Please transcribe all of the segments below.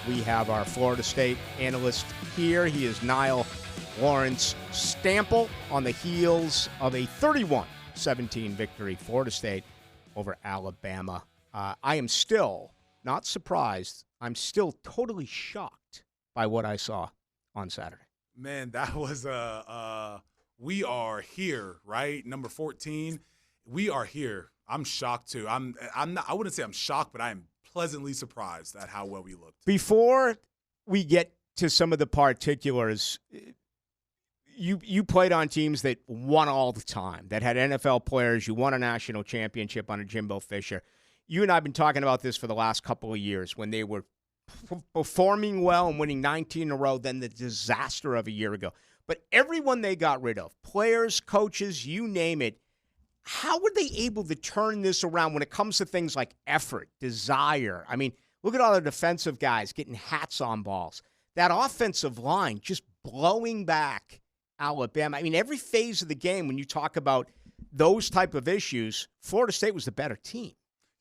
We have our Florida State analyst here. He is Niall Lawrence Stample on the heels of a 31-17 victory, Florida State over Alabama. I am still not surprised. I'm still totally shocked by what I saw on Saturday. Man, that was we are here, right? Number 14. We are here. I'm shocked too. I'm not, I wouldn't say I'm shocked, but I am pleasantly surprised at how well we looked. Before we get to some of the particulars, you played on teams that won all the time, that had NFL players. You won a national championship under Jimbo Fisher. You and I have been talking about this for the last couple of years when they were performing well and winning 19 in a row, then the disaster of a year ago. But everyone they got rid of, players, coaches, you name it, how were they able to turn this around when it comes to things like effort, desire? I mean, look at all the defensive guys getting hats on balls. That offensive line just blowing back Alabama. I mean, every phase of the game, when you talk about those type of issues, Florida State was the better team.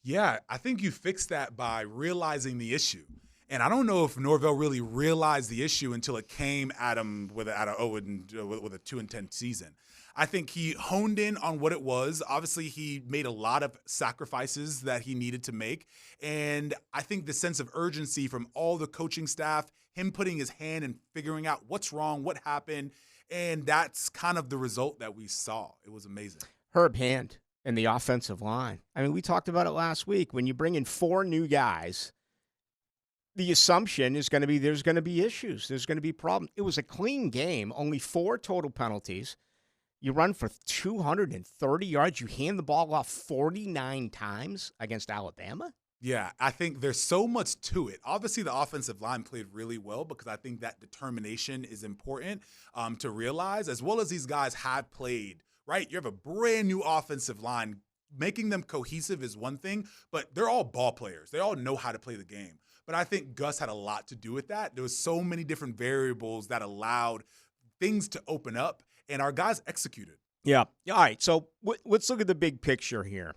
Yeah, I think you fixed that by realizing the issue. And I don't know if Norvell really realized the issue until it came at him with a 2-10 season. I think he honed in on what it was. Obviously, he made a lot of sacrifices that he needed to make. And I think the sense of urgency from all the coaching staff, him putting his hand and figuring out what's wrong, what happened, and that's kind of the result that we saw. It was amazing. Herb Hand and the offensive line. I mean, we talked about it last week. When you bring in 4 new guys, the assumption is going to be there's going to be issues. There's going to be problems. It was a clean game, only 4 total penalties. You run for 230 yards. You hand the ball off 49 times against Alabama. Yeah, I think there's so much to it. Obviously, the offensive line played really well because I think that determination is important to realize, as well as these guys had played, right? You have a brand new offensive line. Making them cohesive is one thing, but they're all ball players. They all know how to play the game. But I think Gus had a lot to do with that. There was so many different variables that allowed things to open up, and our guys executed. Yeah. All right, so let's look at the big picture here.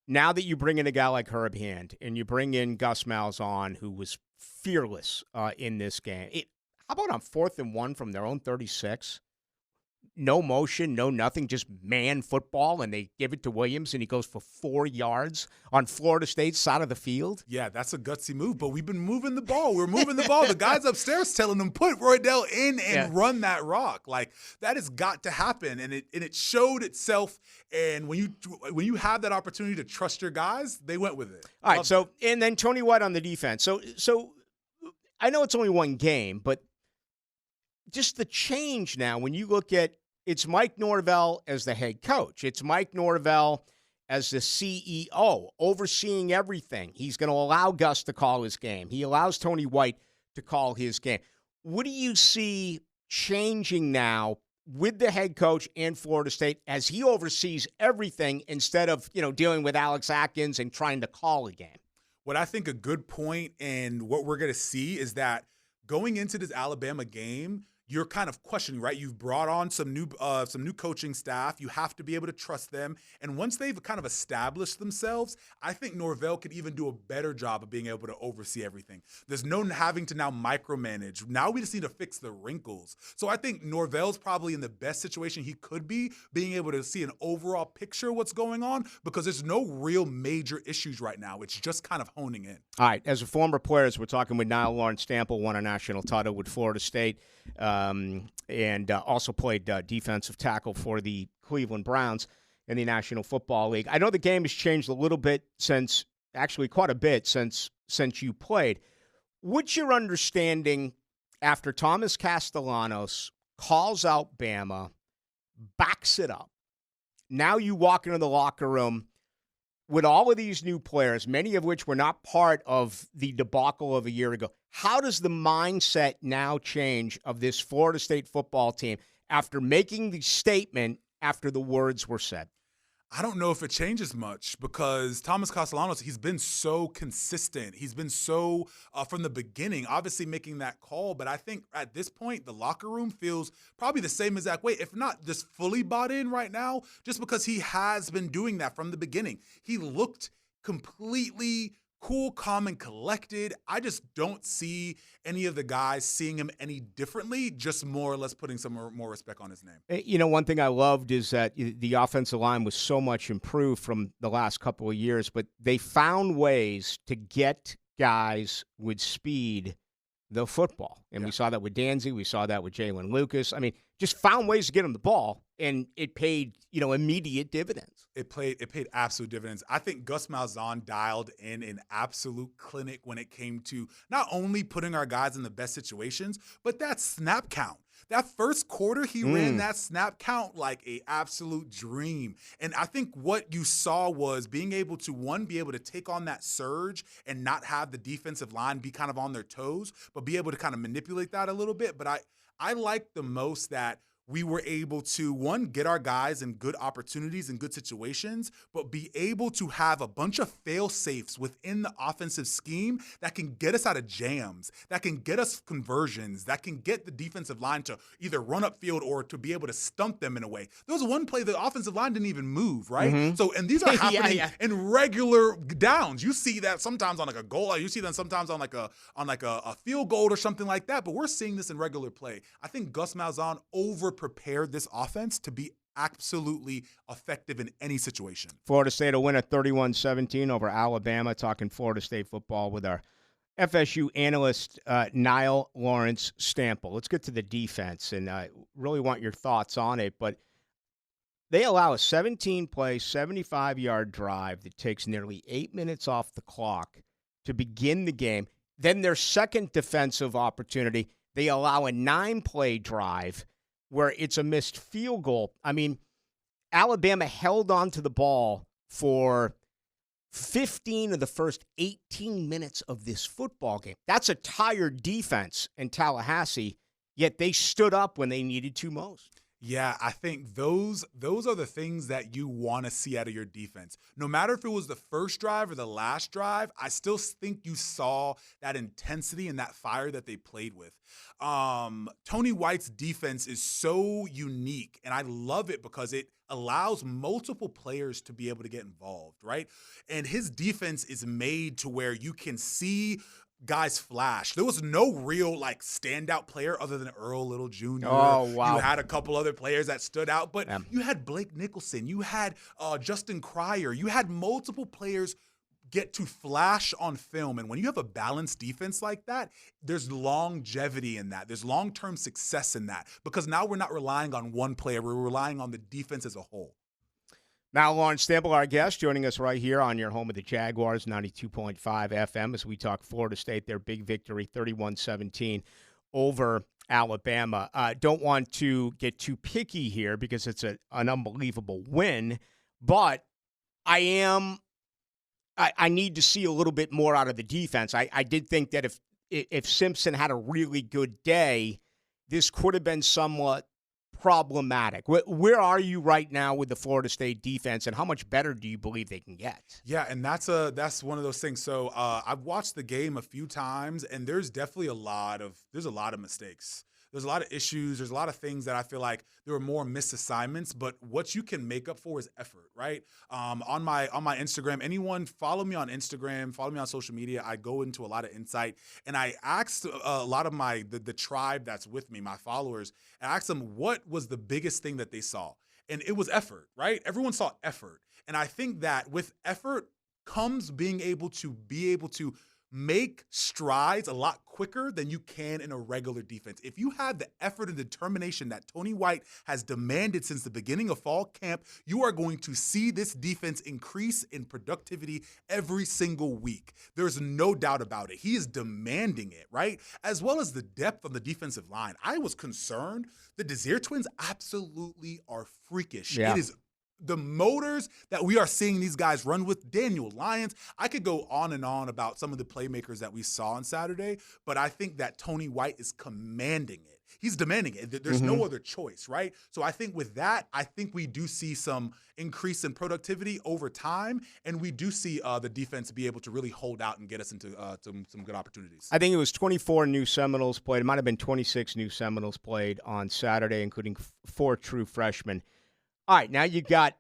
Now that you bring in a guy like Herb Hand and you bring in Gus Malzahn, who was fearless in this game, how about on 4th and 1 from their own 36? No motion, no nothing, just man football, and they give it to Williams, and he goes for 4 yards on Florida State's side of the field. Yeah, that's a gutsy move, but we've been moving the ball. We're moving the ball. The guys upstairs telling them, put Roydell in and run that rock. Like, that has got to happen, and it showed itself, and when you have that opportunity to trust your guys, they went with it. All right, and then Tony White on the defense. So I know it's only one game, but just the change now when you look at it's Mike Norvell as the head coach. It's Mike Norvell as the CEO, overseeing everything. He's going to allow Gus to call his game. He allows Tony White to call his game. What do you see changing now with the head coach and Florida State as he oversees everything instead of, dealing with Alex Atkins and trying to call a game? What I think a good point and what we're going to see is that going into this Alabama game, you're kind of questioning, right? You've brought on some new coaching staff. You have to be able to trust them. And once they've kind of established themselves, I think Norvell could even do a better job of being able to oversee everything. There's no having to now micromanage. Now we just need to fix the wrinkles. So I think Norvell's probably in the best situation he could be, being able to see an overall picture of what's going on, because there's no real major issues right now. It's just kind of honing in. All right. As a former player, as we're talking with Niall Lawrence Stample, won a national title with Florida State. And also played defensive tackle for the Cleveland Browns in the National Football League. I know the game has changed a little bit quite a bit since you played. What's your understanding after Thomas Castellanos calls out Bama, backs it up? Now you walk into the locker room with all of these new players, many of which were not part of the debacle of a year ago. How does the mindset now change of this Florida State football team after making the statement after the words were said? I don't know if it changes much because Thomas Castellanos, he's been so consistent. He's been so from the beginning, obviously making that call. But I think at this point, the locker room feels probably the same exact way, if not just fully bought in right now, just because he has been doing that from the beginning. He looked completely cool, calm, and collected. I just don't see any of the guys seeing him any differently, just more or less putting some more respect on his name. One thing I loved is that the offensive line was so much improved from the last couple of years, but they found ways to get guys with speed the football. And we saw that with Danzy. We saw that with Jalen Lucas. I mean, just found ways to get him the ball, and it paid, immediate dividends. It paid absolute dividends. I think Gus Malzahn dialed in an absolute clinic when it came to not only putting our guys in the best situations, but that snap count. That first quarter, he ran that snap count like a absolute dream. And I think what you saw was being able to, one, be able to take on that surge and not have the defensive line be kind of on their toes, but be able to kind of manipulate that a little bit. But I like the most that we were able to, one, get our guys in good opportunities and good situations, but be able to have a bunch of fail-safes within the offensive scheme that can get us out of jams, that can get us conversions, that can get the defensive line to either run upfield or to be able to stump them in a way. There was one play the offensive line didn't even move, right? Mm-hmm. So, and these are happening in regular downs. You see that sometimes on like a goal, you see them sometimes on like a field goal or something like that, but we're seeing this in regular play. I think Gus Malzahn prepared this offense to be absolutely effective in any situation. Florida State will win at 31-17 over Alabama. Talking Florida State football with our FSU analyst, Niall Lawrence Stample. Let's get to the defense, and I really want your thoughts on it. But they allow a 17-play, 75-yard drive that takes nearly 8 minutes off the clock to begin the game. Then their second defensive opportunity, they allow a 9-play drive where it's a missed field goal. I mean, Alabama held on to the ball for 15 of the first 18 minutes of this football game. That's a tired defense in Tallahassee, yet they stood up when they needed to most. Yeah, I think those are the things that you want to see out of your defense. No matter if it was the first drive or the last drive, I still think you saw that intensity and that fire that they played with. Tony White's defense is so unique, and I love it because it allows multiple players to be able to get involved, right? And his defense is made to where you can see guys flash. There was no real standout player other than Earl Little Jr. Oh, wow. You had a couple other players that stood out, but you had Blake Nicholson, you had Justin Cryer, you had multiple players get to flash on film. And when you have a balanced defense like that, there's longevity in that. There's long-term success in that because now we're not relying on one player. We're relying on the defense as a whole. Now, Lawrence Stample, our guest, joining us right here on your home of the Jaguars, 92.5 FM, as we talk Florida State, their big victory, 31-17 over Alabama. Don't want to get too picky here because it's an unbelievable win, but I need to see a little bit more out of the defense. I did think that if Simpson had a really good day, this could have been somewhat problematic. Where are you right now with the Florida State defense, and how much better do you believe they can get? Yeah, and that's one of those things. So I've watched the game a few times, and there's definitely a lot of mistakes. There's a lot of issues. There's a lot of things that I feel like there were more missed assignments, but what you can make up for is effort, right? On my Instagram, anyone follow me on Instagram, follow me on social media. I go into a lot of insight, and I asked a lot of the tribe that's with me, my followers, and I asked them what was the biggest thing that they saw, and it was effort, right? Everyone saw effort, and I think that with effort comes being able to make strides a lot quicker than you can in a regular defense. If you have the effort and determination that Tony White has demanded since the beginning of fall camp, you are going to see this defense increase in productivity every single week. There's no doubt about it. He is demanding it, right? As well as the depth on the defensive line. I was concerned. The Desir twins absolutely are freakish. Yeah. It is the motors that we are seeing these guys run with. Daniel Lyons, I could go on and on about some of the playmakers that we saw on Saturday, but I think that Tony White is commanding it. He's demanding it. There's no other choice, right? So I think with that, I think we do see some increase in productivity over time, and we do see the defense be able to really hold out and get us into some good opportunities. I think it was 24 new Seminoles played. It might have been 26 new Seminoles played on Saturday, including 4 true freshmen. All right, now you got,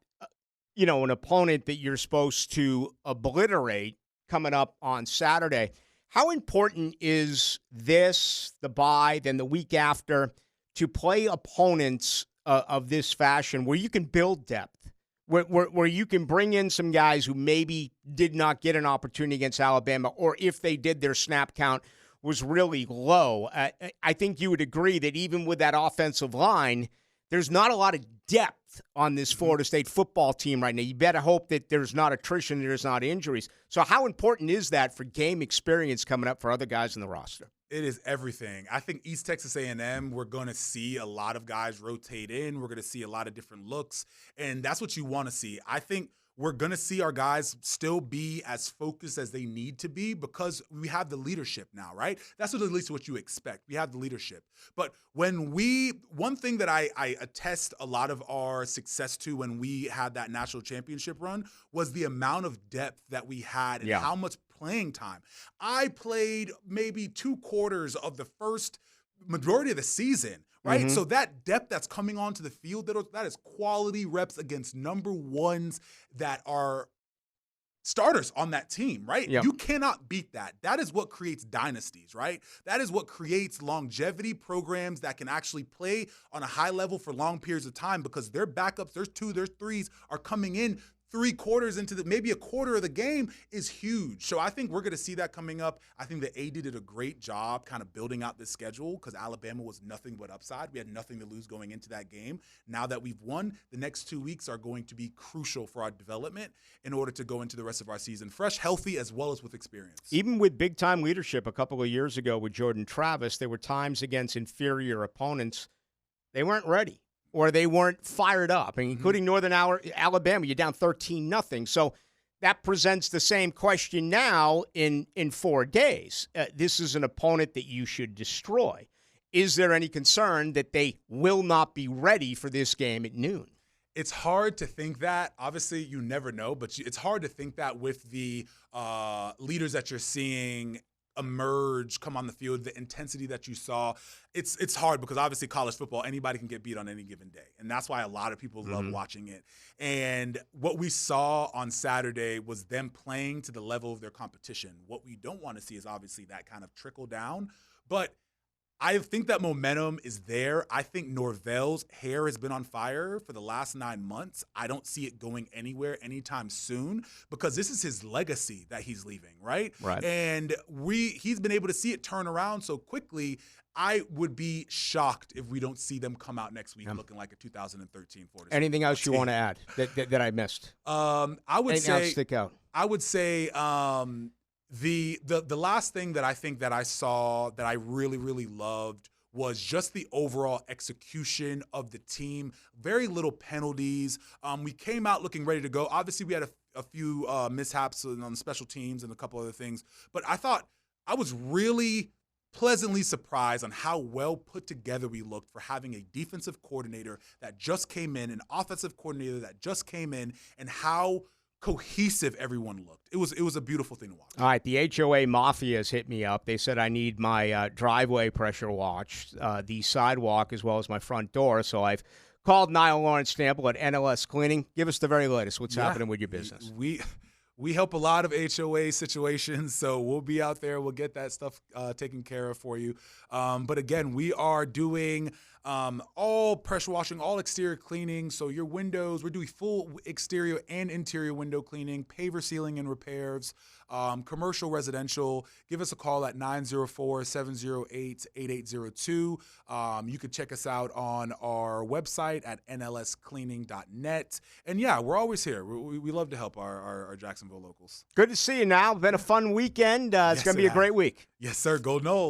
an opponent that you're supposed to obliterate, coming up on Saturday. How important is this, the bye, then the week after, to play opponents of this fashion where you can build depth, where you can bring in some guys who maybe did not get an opportunity against Alabama, or if they did, their snap count was really low. I think you would agree that even with that offensive line, there's not a lot of depth on this Florida State football team right now. You better hope that there's not attrition, there's not injuries. So how important is that for game experience coming up for other guys in the roster? It is everything. I think East Texas A&M, we're going to see a lot of guys rotate in. We're going to see a lot of different looks, and that's what you want to see. I think we're going to see our guys still be as focused as they need to be because we have the leadership now, right? That's at least what you expect. We have the leadership. But one thing that I attest a lot of our success to when we had that national championship run was the amount of depth that we had and how much playing time. I played maybe 2 quarters of the first majority of the season. Right? So that depth that's coming onto the field, that is quality reps against number ones that are starters on that team, right? Yep. You cannot beat that. That is what creates dynasties, right? That is what creates longevity programs that can actually play on a high level for long periods of time because their backups, their 2, their 3s are coming in 3 quarters into maybe a quarter of the game is huge. So I think we're going to see that coming up. I think the AD did a great job kind of building out this schedule because Alabama was nothing but upside. We had nothing to lose going into that game. Now that we've won, the next 2 weeks are going to be crucial for our development in order to go into the rest of our season fresh, healthy, as well as with experience. Even with big-time leadership a couple of years ago with Jordan Travis, there were times against inferior opponents they weren't ready. Or they weren't fired up, including Northern Alabama. You're down 13-0. So that presents the same question now in 4 days. This is an opponent that you should destroy. Is there any concern that they will not be ready for this game at noon? It's hard to think that. Obviously, you never know, but it's hard to think that with the leaders that you're seeing emerge, come on the field, the intensity that you saw. It's hard because obviously college football, anybody can get beat on any given day. And that's why a lot of people love watching it. And what we saw on Saturday was them playing to the level of their competition. What we don't want to see is obviously that kind of trickle down. But I think that momentum is there. I think Norvell's hair has been on fire for the last 9 months. I don't see it going anywhere anytime soon because this is his legacy that he's leaving, right? Right. And he's been able to see it turn around so quickly. I would be shocked if we don't see them come out next week looking like a 2013 Florida State. Anything else you want to add that I missed? Anything else stick out? I would say the last thing that I think that I saw that I really, really loved was just the overall execution of the team. Very little penalties. We came out looking ready to go. Obviously, we had a few mishaps on the special teams and a couple other things. But I thought I was really pleasantly surprised on how well put together we looked for having a defensive coordinator that just came in, an offensive coordinator that just came in, and how cohesive everyone looked. It was a beautiful thing to watch. All right, the HOA Mafia has hit me up. They said I need my driveway pressure watched, the sidewalk, as well as my front door. So I've called Niall Lawrence Stample at NLS Cleaning. Give us the very latest. What's happening with your business? We help a lot of HOA situations, so we'll be out there. We'll get that stuff taken care of for you. But again, we are doing all pressure washing, all exterior cleaning. So your windows, we're doing full exterior and interior window cleaning, paver sealing and repairs, commercial, residential. Give us a call at 904-708-8802. You can check us out on our website at nlscleaning.net. And yeah, we're always here. We love to help our Jacksonville locals. Good to see you now. Been a fun weekend. It's going to be a great week. Yes, sir. Go Noles.